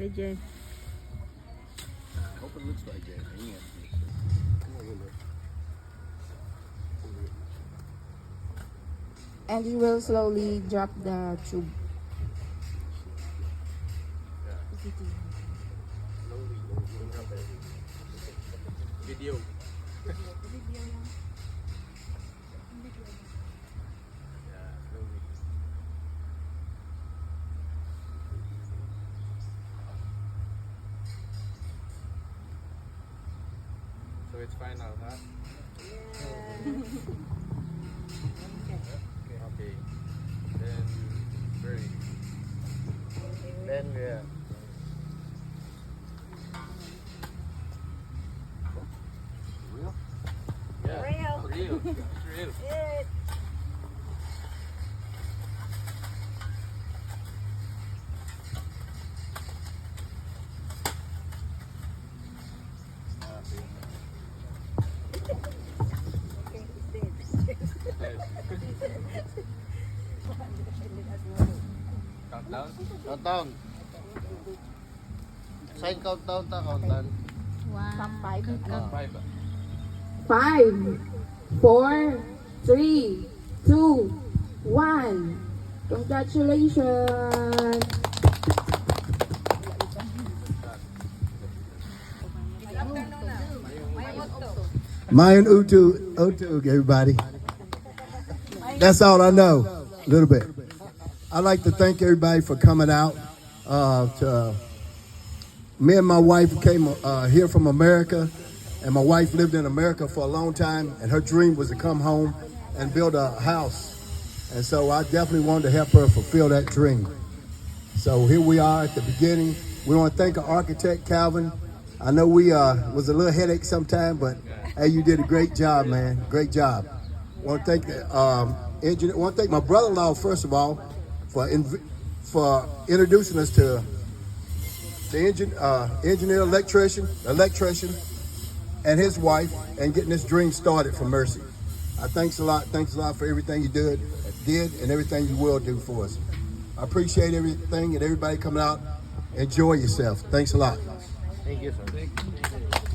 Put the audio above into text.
Ate Jen. Hope it looks like that. And you will slowly drop the tube. Video. So it's final, huh? Okay. Then very. Then yeah. Real? Yeah. Real. Real. Countdown? Countdown. Sign countdown ta, countdown. Some five. Five. 5, 4, 3, 2, 1. Congratulations! Mayan Utu, everybody. That's all I know, a little bit. I'd like to thank everybody for coming out. Me and my wife came here from America, and my wife lived in America for a long time, and her dream was to come home and build a house. And so I definitely wanted to help her fulfill that dream. So here we are at the beginning. We want to thank our architect, Calvin. I know we was a little headache sometime, but hey, you did a great job, man. Great job. Want to thank the engineer. Want to thank my brother-in-law first of all for introducing us to the engineer, electrician, and his wife, and getting this dream started for Mercy. Thanks a lot for everything you did and everything you will do for us. I appreciate everything and everybody coming out. Enjoy yourself. Thanks a lot. Thank you, sir.